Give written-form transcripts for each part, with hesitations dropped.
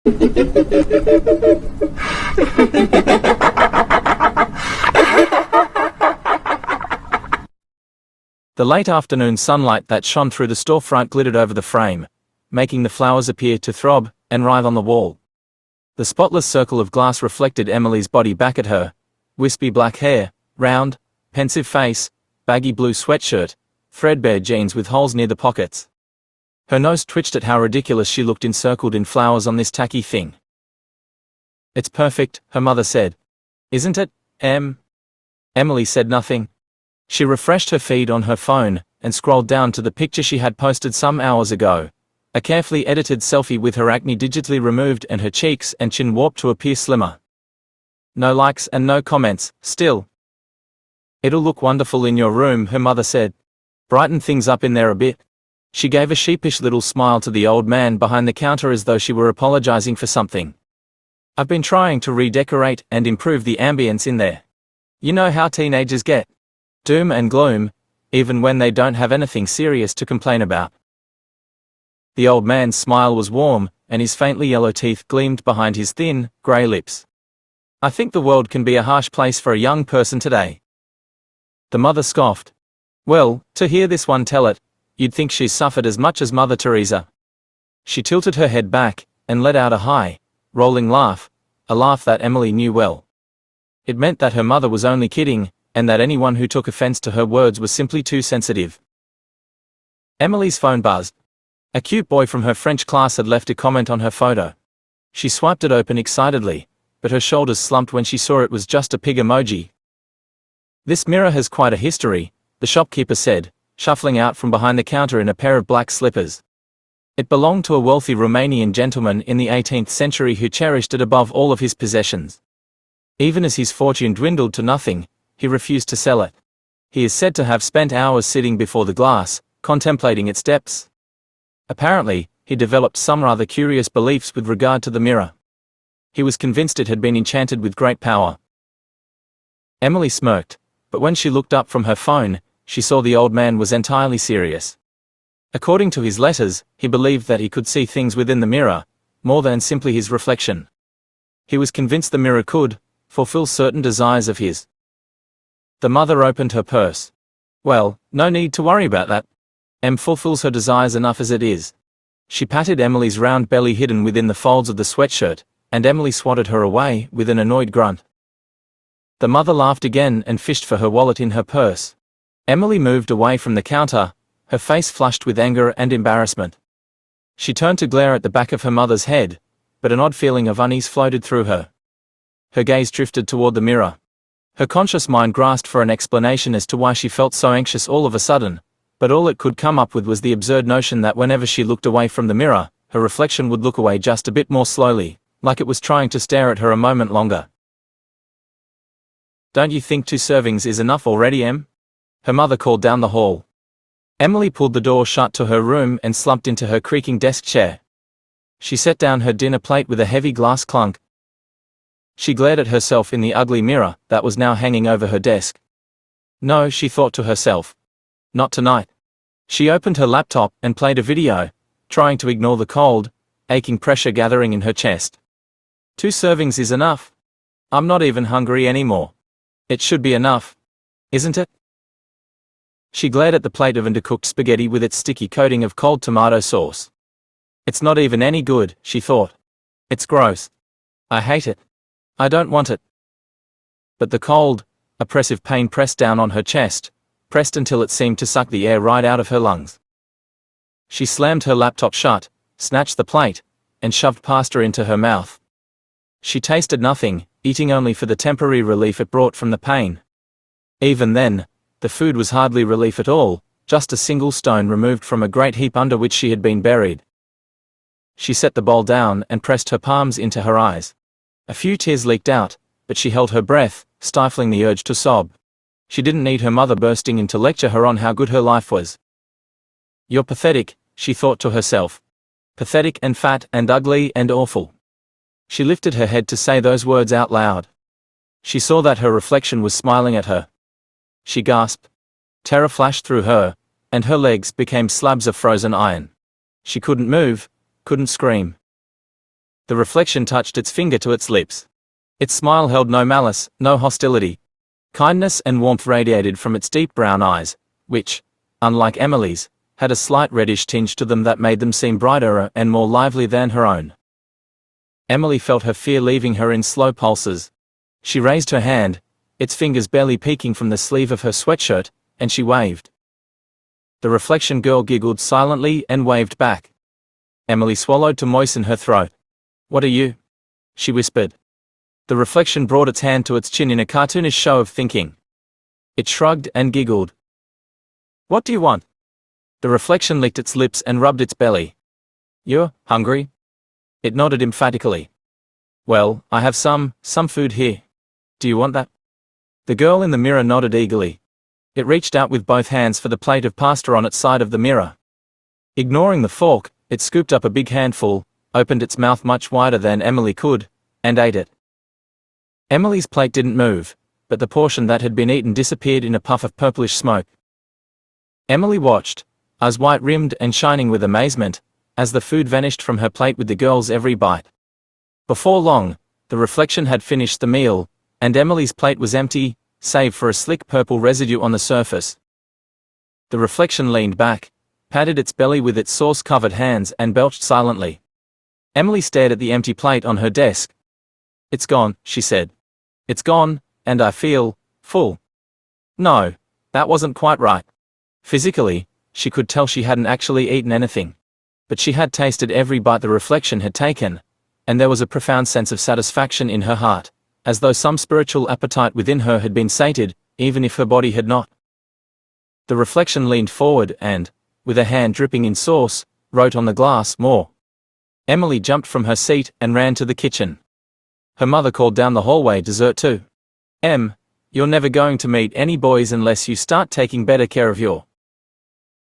The late afternoon sunlight that shone through the storefront glittered over the frame, making the flowers appear to throb and writhe on the wall. The spotless circle of glass reflected Emily's body back at her: wispy black hair, round, pensive face, baggy blue sweatshirt, threadbare jeans with holes near the pockets. Her nose twitched at how ridiculous she looked encircled in flowers on this tacky thing. "It's perfect," her mother said. "Isn't it, Em?" Emily said nothing. She refreshed her feed on her phone and scrolled down to the picture she had posted some hours ago, a carefully edited selfie with her acne digitally removed and her cheeks and chin warped to appear slimmer. No likes and no comments, still. "It'll look wonderful in your room," her mother said. "Brighten things up in there a bit." She gave a sheepish little smile to the old man behind the counter as though she were apologizing for something. "I've been trying to redecorate and improve the ambience in there. You know how teenagers get. Doom and gloom, even when they don't have anything serious to complain about." The old man's smile was warm, and his faintly yellow teeth gleamed behind his thin, grey lips. "I think the world can be a harsh place for a young person today." The mother scoffed. "Well, to hear this one tell it, you'd think she's suffered as much as Mother Teresa." She tilted her head back, and let out a high, rolling laugh, a laugh that Emily knew well. It meant that her mother was only kidding, and that anyone who took offense to her words was simply too sensitive. Emily's phone buzzed. A cute boy from her French class had left a comment on her photo. She swiped it open excitedly, but her shoulders slumped when she saw it was just a pig emoji. "This mirror has quite a history," the shopkeeper said, shuffling out from behind the counter in a pair of black slippers. "It belonged to a wealthy Romanian gentleman in the 18th century who cherished it above all of his possessions. Even as his fortune dwindled to nothing, he refused to sell it. He is said to have spent hours sitting before the glass, contemplating its depths. Apparently, he developed some rather curious beliefs with regard to the mirror. He was convinced it had been enchanted with great power." Emily smirked, but when she looked up from her phone, she saw the old man was entirely serious. According to his letters, he believed that he could see things within the mirror, more than simply his reflection. He was convinced the mirror could fulfill certain desires of his. The mother opened her purse. "Well, no need to worry about that. Em fulfills her desires enough as it is." She patted Emily's round belly hidden within the folds of the sweatshirt, and Emily swatted her away with an annoyed grunt. The mother laughed again and fished for her wallet in her purse. Emily moved away from the counter, her face flushed with anger and embarrassment. She turned to glare at the back of her mother's head, but an odd feeling of unease floated through her. Her gaze drifted toward the mirror. Her conscious mind grasped for an explanation as to why she felt so anxious all of a sudden, but all it could come up with was the absurd notion that whenever she looked away from the mirror, her reflection would look away just a bit more slowly, like it was trying to stare at her a moment longer. "Don't you think 2 servings is enough already, Em?" her mother called down the hall. Emily pulled the door shut to her room and slumped into her creaking desk chair. She set down her dinner plate with a heavy glass clunk. She glared at herself in the ugly mirror that was now hanging over her desk. No, she thought to herself. Not tonight. She opened her laptop and played a video, trying to ignore the cold, aching pressure gathering in her chest. 2 servings is enough. I'm not even hungry anymore. It should be enough. Isn't it? She glared at the plate of undercooked spaghetti with its sticky coating of cold tomato sauce. It's not even any good, she thought. It's gross. I hate it. I don't want it. But the cold, oppressive pain pressed down on her chest, pressed until it seemed to suck the air right out of her lungs. She slammed her laptop shut, snatched the plate, and shoved pasta into her mouth. She tasted nothing, eating only for the temporary relief it brought from the pain. Even then, the food was hardly relief at all, just a single stone removed from a great heap under which she had been buried. She set the bowl down and pressed her palms into her eyes. A few tears leaked out, but she held her breath, stifling the urge to sob. She didn't need her mother bursting in to lecture her on how good her life was. You're pathetic, she thought to herself. Pathetic and fat and ugly and awful. She lifted her head to say those words out loud. She saw that her reflection was smiling at her. She gasped. Terror flashed through her, and her legs became slabs of frozen iron. She couldn't move, couldn't scream. The reflection touched its finger to its lips. Its smile held no malice, no hostility. Kindness and warmth radiated from its deep brown eyes, which, unlike Emily's, had a slight reddish tinge to them that made them seem brighter and more lively than her own. Emily felt her fear leaving her in slow pulses. She raised her hand, its fingers barely peeking from the sleeve of her sweatshirt, and she waved. The reflection girl giggled silently and waved back. Emily swallowed to moisten her throat. "What are you?" she whispered. The reflection brought its hand to its chin in a cartoonish show of thinking. It shrugged and giggled. "What do you want?" The reflection licked its lips and rubbed its belly. "You're hungry?" It nodded emphatically. "Well, I have some food here. Do you want that?" The girl in the mirror nodded eagerly. It reached out with both hands for the plate of pasta on its side of the mirror. Ignoring the fork, it scooped up a big handful, opened its mouth much wider than Emily could, and ate it. Emily's plate didn't move, but the portion that had been eaten disappeared in a puff of purplish smoke. Emily watched, eyes white-rimmed and shining with amazement, as the food vanished from her plate with the girl's every bite. Before long, the reflection had finished the meal, and Emily's plate was empty, save for a slick purple residue on the surface. The reflection leaned back, patted its belly with its sauce-covered hands and belched silently. Emily stared at the empty plate on her desk. "It's gone," she said. "It's gone, and I feel full." No, that wasn't quite right. Physically, she could tell she hadn't actually eaten anything. But she had tasted every bite the reflection had taken, and there was a profound sense of satisfaction in her heart, as though some spiritual appetite within her had been sated, even if her body had not. The reflection leaned forward and, with a hand dripping in sauce, wrote on the glass, "More." Emily jumped from her seat and ran to the kitchen. Her mother called down the hallway, "Dessert too. You're never going to meet any boys unless you start taking better care of your..."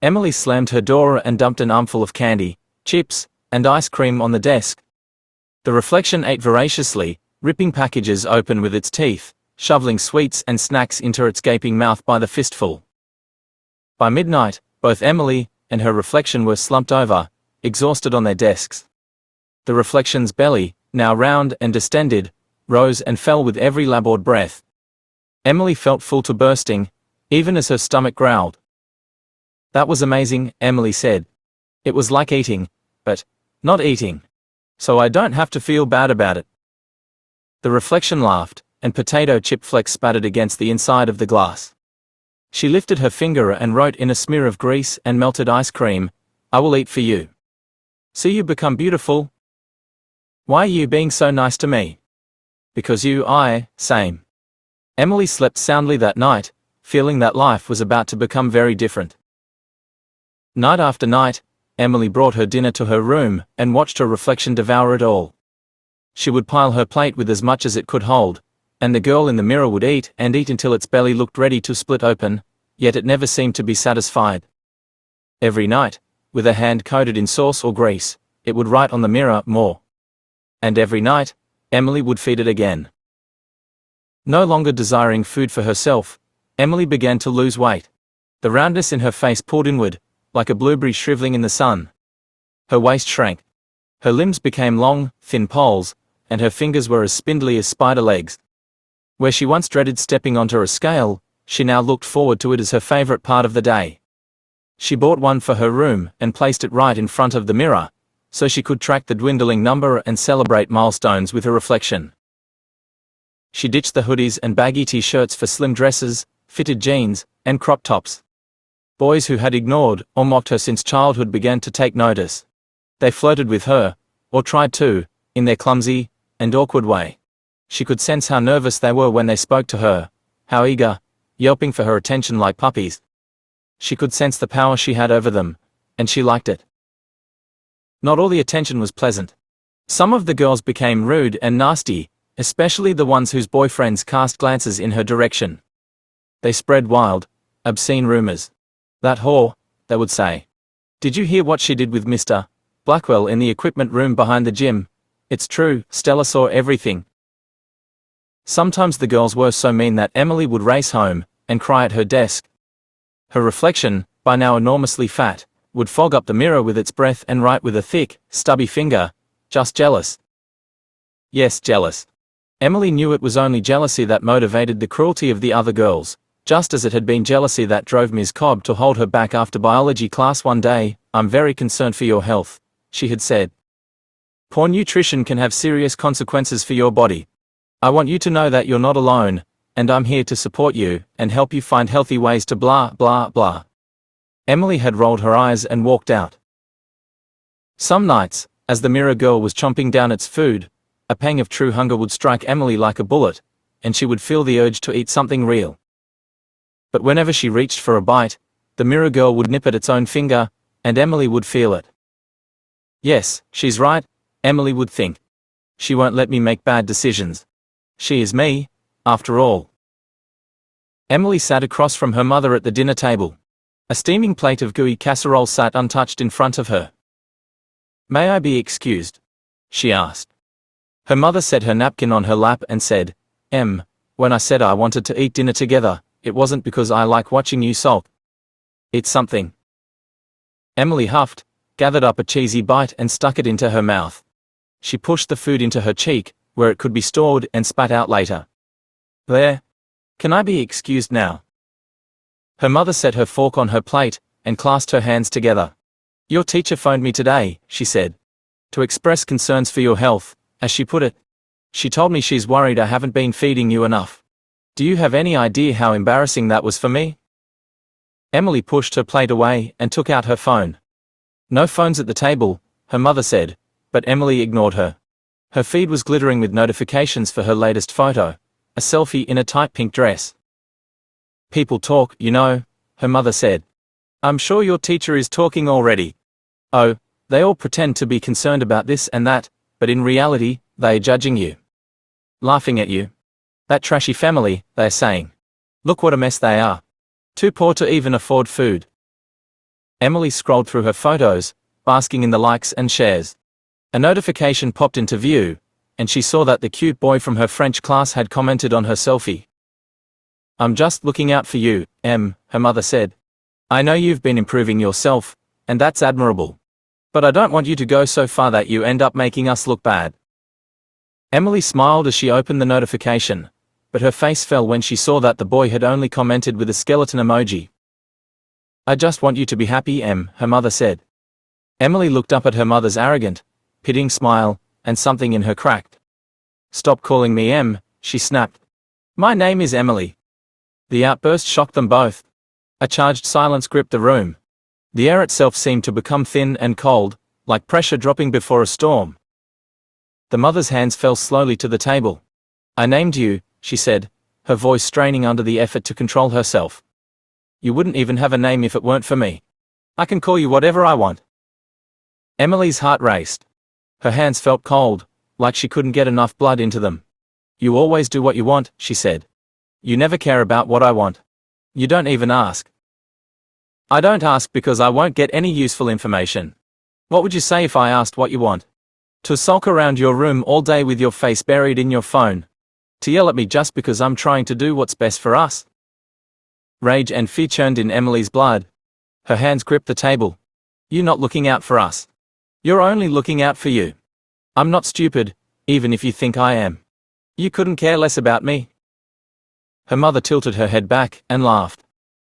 Emily slammed her door and dumped an armful of candy, chips, and ice cream on the desk. The reflection ate voraciously, ripping packages open with its teeth, shoveling sweets and snacks into its gaping mouth by the fistful. By midnight, both Emily and her reflection were slumped over, exhausted on their desks. The reflection's belly, now round and distended, rose and fell with every labored breath. Emily felt full to bursting, even as her stomach growled. "That was amazing," Emily said. "It was like eating, but not eating. So I don't have to feel bad about it." The reflection laughed, and potato chip flecks spattered against the inside of the glass. She lifted her finger and wrote in a smear of grease and melted ice cream, "I will eat for you. See you become beautiful." "Why are you being so nice to me?" "Because same." Emily slept soundly that night, feeling that life was about to become very different. Night after night, Emily brought her dinner to her room and watched her reflection devour it all. She would pile her plate with as much as it could hold, and the girl in the mirror would eat and eat until its belly looked ready to split open, yet it never seemed to be satisfied. Every night, with a hand coated in sauce or grease, it would write on the mirror, "More." And every night, Emily would feed it again. No longer desiring food for herself, Emily began to lose weight. The roundness in her face pulled inward, like a blueberry shriveling in the sun. Her waist shrank. Her limbs became long, thin poles, and her fingers were as spindly as spider legs. Where she once dreaded stepping onto a scale, she now looked forward to it as her favorite part of the day. She bought one for her room and placed it right in front of the mirror, so she could track the dwindling number and celebrate milestones with her reflection. She ditched the hoodies and baggy t-shirts for slim dresses, fitted jeans, and crop tops. Boys who had ignored or mocked her since childhood began to take notice. They flirted with her, or tried to, in their clumsy and awkward way. She could sense how nervous they were when they spoke to her, how eager, yelping for her attention like puppies. She could sense the power she had over them, and she liked it. Not all the attention was pleasant. Some of the girls became rude and nasty, especially the ones whose boyfriends cast glances in her direction. They spread wild, obscene rumors. "That whore," they would say. "Did you hear what she did with Mr. Blackwell in the equipment room behind the gym? It's true, Stella saw everything." Sometimes the girls were so mean that Emily would race home and cry at her desk. Her reflection, by now enormously fat, would fog up the mirror with its breath and write with a thick, stubby finger, "Just jealous." Yes, jealous. Emily knew it was only jealousy that motivated the cruelty of the other girls, just as it had been jealousy that drove Ms. Cobb to hold her back after biology class one day. I'm very concerned for your health, she had said. Poor nutrition can have serious consequences for your body. I want you to know that you're not alone, and I'm here to support you and help you find healthy ways to blah blah blah. Emily had rolled her eyes and walked out. Some nights, as the mirror girl was chomping down its food, a pang of true hunger would strike Emily like a bullet, and she would feel the urge to eat something real. But whenever she reached for a bite, the mirror girl would nip at its own finger, and Emily would feel it. Yes, she's right, Emily would think. She won't let me make bad decisions. She is me, after all. Emily sat across from her mother at the dinner table. A steaming plate of gooey casserole sat untouched in front of her. May I be excused? She asked. Her mother set her napkin on her lap and said, When I said I wanted to eat dinner together, it wasn't because I like watching you sulk. It's something. Emily huffed, gathered up a cheesy bite and stuck it into her mouth. She pushed the food into her cheek, where it could be stored and spat out later. There. Can I be excused now? Her mother set her fork on her plate and clasped her hands together. Your teacher phoned me today, she said, to express concerns for your health, as she put it. She told me she's worried I haven't been feeding you enough. Do you have any idea how embarrassing that was for me? Emily pushed her plate away and took out her phone. No phones at the table, her mother said, but Emily ignored her. Her feed was glittering with notifications for her latest photo, a selfie in a tight pink dress. People talk, you know, her mother said. I'm sure your teacher is talking already. Oh, they all pretend to be concerned about this and that, but in reality, they're judging you. Laughing at you. That trashy family, they're saying. Look what a mess they are. Too poor to even afford food. Emily scrolled through her photos, basking in the likes and shares. A notification popped into view, and she saw that the cute boy from her French class had commented on her selfie. I'm just looking out for you, Em, her mother said. I know you've been improving yourself, and that's admirable. But I don't want you to go so far that you end up making us look bad. Emily smiled as she opened the notification, but her face fell when she saw that the boy had only commented with a skeleton emoji. I just want you to be happy, Em, her mother said. Emily looked up at her mother's arrogant, pitying smile, and something in her cracked. Stop calling me Em, she snapped. My name is Emily. The outburst shocked them both. A charged silence gripped the room. The air itself seemed to become thin and cold, like pressure dropping before a storm. The mother's hands fell slowly to the table. I named you, she said, her voice straining under the effort to control herself. You wouldn't even have a name if it weren't for me. I can call you whatever I want. Emily's heart raced. Her hands felt cold, like she couldn't get enough blood into them. You always do what you want, she said. You never care about what I want. You don't even ask. I don't ask because I won't get any useful information. What would you say if I asked what you want? To sulk around your room all day with your face buried in your phone? To yell at me just because I'm trying to do what's best for us? Rage and fear churned in Emily's blood. Her hands gripped the table. You're not looking out for us. You're only looking out for you. I'm not stupid, even if you think I am. You couldn't care less about me. Her mother tilted her head back and laughed.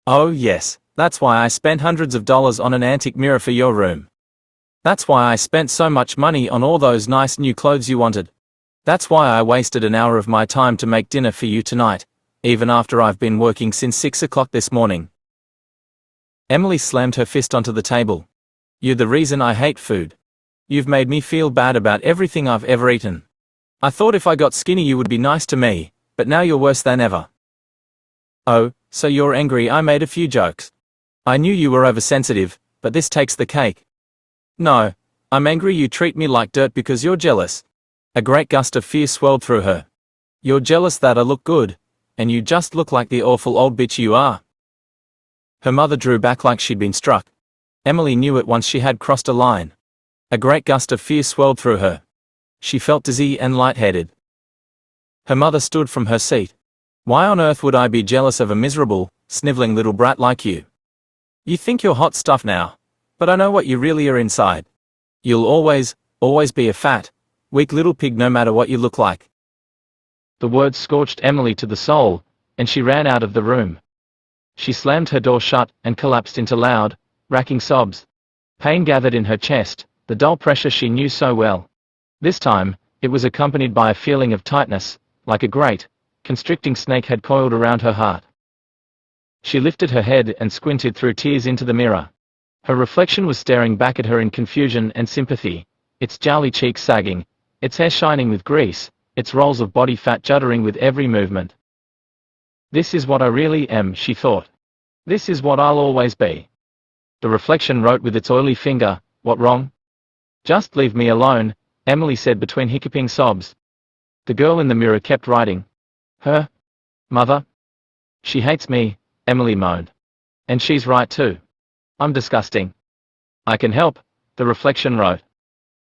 Oh yes, that's why I spent hundreds of dollars on an antique mirror for your room. That's why I spent so much money on all those nice new clothes you wanted. That's why I wasted an hour of my time to make dinner for you tonight, even after I've been working since 6 o'clock this morning. Emily slammed her fist onto the table. You're the reason I hate food. You've made me feel bad about everything I've ever eaten. I thought if I got skinny you would be nice to me, but now you're worse than ever. Oh, so you're angry I made a few jokes. I knew you were oversensitive, but this takes the cake. No, I'm angry you treat me like dirt because you're jealous. A great gust of fear swelled through her. You're jealous that I look good, and you just look like the awful old bitch you are. Her mother drew back like she'd been struck. Emily knew it once she had crossed a line. A great gust of fear swelled through her. She felt dizzy and lightheaded. Her mother stood from her seat. Why on earth would I be jealous of a miserable, sniveling little brat like you? You think you're hot stuff now, but I know what you really are inside. You'll always be a fat, Weak little pig, no matter what you look like." The words scorched Emily to the soul, and she ran out of the room. She slammed her door shut and collapsed into loud, racking sobs. Pain gathered in her chest, the dull pressure she knew so well. This time, it was accompanied by a feeling of tightness, like a great, constricting snake had coiled around her heart. She lifted her head and squinted through tears into the mirror. Her reflection was staring back at her in confusion and sympathy, its jowly cheeks sagging, its hair shining with grease, its rolls of body fat juddering with every movement. "This is what I really am," she thought. "This is what I'll always be." The reflection wrote with its oily finger, "What wrong?" "Just leave me alone," Emily said between hiccuping sobs. The girl in the mirror kept writing. "Her mother? She hates me," Emily moaned. "And she's right too. I'm disgusting." "I can help," the reflection wrote.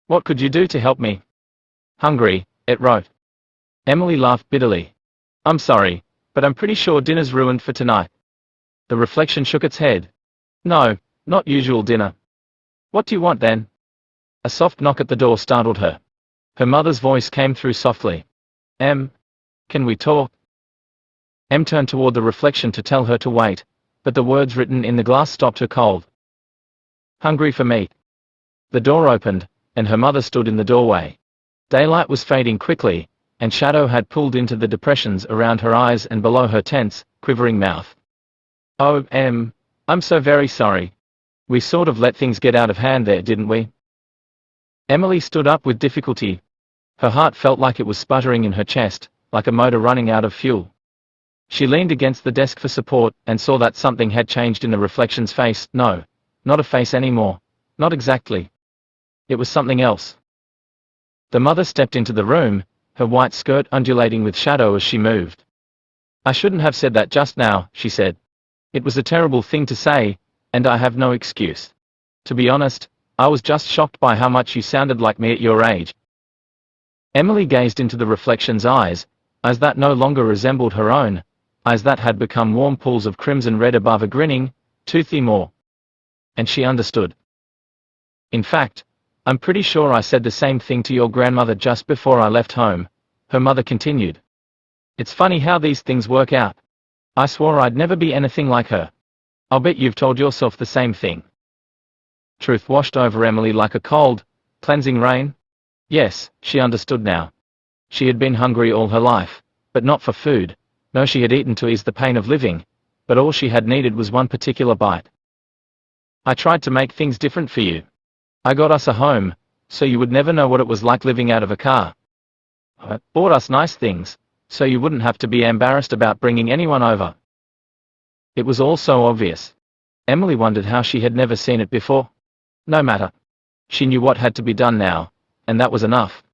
"What could you do to help me?" "Hungry," it wrote. Emily laughed bitterly. "I'm sorry, but I'm pretty sure dinner's ruined for tonight." The reflection shook its head. "No, not usual dinner." "What do you want then?" A soft knock at the door startled her. Her mother's voice came through softly. "Em, can we talk?" Em turned toward the reflection to tell her to wait, but the words written in the glass stopped her cold. "Hungry for meat." The door opened, and her mother stood in the doorway. Daylight was fading quickly, and shadow had pulled into the depressions around her eyes and below her tense, quivering mouth. "Oh, Em, I'm so very sorry. We sort of let things get out of hand there, didn't we?" Emily stood up with difficulty. Her heart felt like it was sputtering in her chest, like a motor running out of fuel. She leaned against the desk for support and saw that something had changed in the reflection's face. No, not a face anymore. Not exactly. It was something else. The mother stepped into the room, her white skirt undulating with shadow as she moved. "I shouldn't have said that just now," she said. "It was a terrible thing to say, and I have no excuse. To be honest, I was just shocked by how much you sounded like me at your age." Emily gazed into the reflection's eyes that no longer resembled her own, eyes that had become warm pools of crimson red above a grinning, toothy maw. And she understood. "In fact, I'm pretty sure I said the same thing to your grandmother just before I left home," her mother continued. "It's funny how these things work out. I swore I'd never be anything like her. I'll bet you've told yourself the same thing." Truth washed over Emily like a cold, cleansing rain. Yes, she understood now. She had been hungry all her life, but not for food. No, she had eaten to ease the pain of living, but all she had needed was one particular bite. "I tried to make things different for you. I got us a home, so you would never know what it was like living out of a car. I bought us nice things, so you wouldn't have to be embarrassed about bringing anyone over." It was all so obvious. Emily wondered how she had never seen it before. No matter. She knew what had to be done now, and that was enough.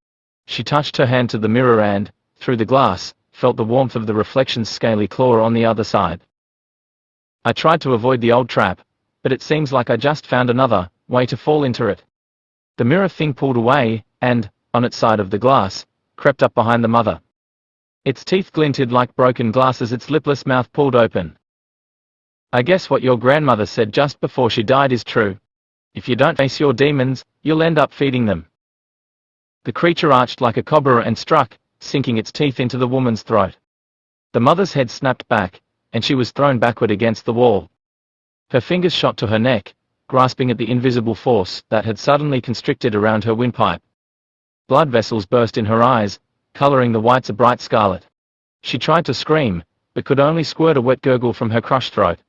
She touched her hand to the mirror and, through the glass, felt the warmth of the reflection's scaly claw on the other side. "I tried to avoid the old trap, but it seems like I just found another way to fall into it." The mirror thing pulled away, and, on its side of the glass, crept up behind the mother. Its teeth glinted like broken glass as its lipless mouth pulled open. "I guess what your grandmother said just before she died is true. If you don't face your demons, you'll end up feeding them." The creature arched like a cobra and struck, sinking its teeth into the woman's throat. The mother's head snapped back, and she was thrown backward against the wall. Her fingers shot to her neck, grasping at the invisible force that had suddenly constricted around her windpipe. Blood vessels burst in her eyes, coloring the whites a bright scarlet. She tried to scream, but could only squirt a wet gurgle from her crushed throat.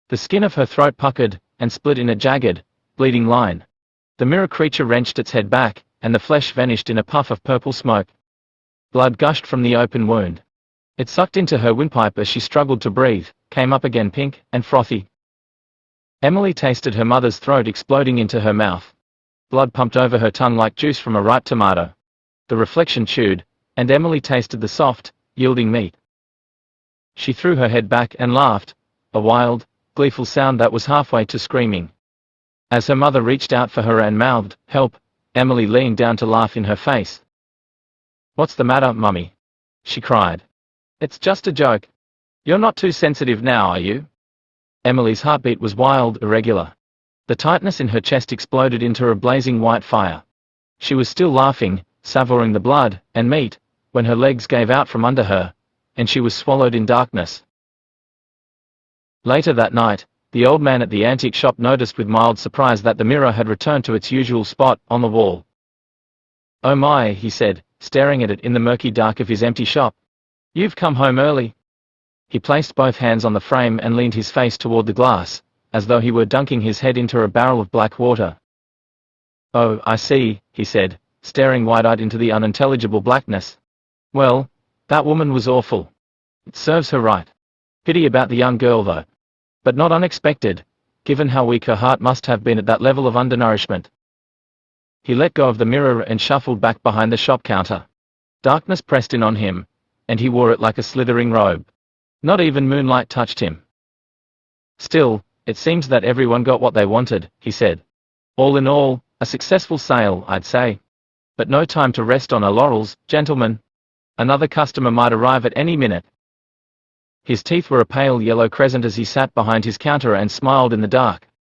The skin of her throat puckered, and split in a jagged, bleeding line. The mirror creature wrenched its head back, and the flesh vanished in a puff of purple smoke. Blood gushed from the open wound. It sucked into her windpipe as she struggled to breathe, came up again pink and frothy. Emily tasted her mother's throat exploding into her mouth. Blood pumped over her tongue like juice from a ripe tomato. The reflection chewed, and Emily tasted the soft, yielding meat. She threw her head back and laughed, a wild, gleeful sound that was halfway to screaming. As her mother reached out for her and mouthed, "Help," Emily leaned down to laugh in her face. "What's the matter, Mummy?" she cried. "It's just a joke. You're not too sensitive now, are you?" Emily's heartbeat was wild, irregular. The tightness in her chest exploded into a blazing white fire. She was still laughing, savouring the blood and meat, when her legs gave out from under her, and she was swallowed in darkness. Later that night, the old man at the antique shop noticed with mild surprise that the mirror had returned to its usual spot on the wall. "Oh my," he said, staring at it in the murky dark of his empty shop. "You've come home early." He placed both hands on the frame and leaned his face toward the glass, as though he were dunking his head into a barrel of black water. "Oh, I see," he said, staring wide-eyed into the unintelligible blackness. "Well, that woman was awful. It serves her right. Pity about the young girl though. But not unexpected, given how weak her heart must have been at that level of undernourishment." He let go of the mirror and shuffled back behind the shop counter. Darkness pressed in on him, and he wore it like a slithering robe. Not even moonlight touched him. "Still, it seems that everyone got what they wanted," he said. "All in all, a successful sale, I'd say. But no time to rest on our laurels, gentlemen. Another customer might arrive at any minute." His teeth were a pale yellow crescent as he sat behind his counter and smiled in the dark,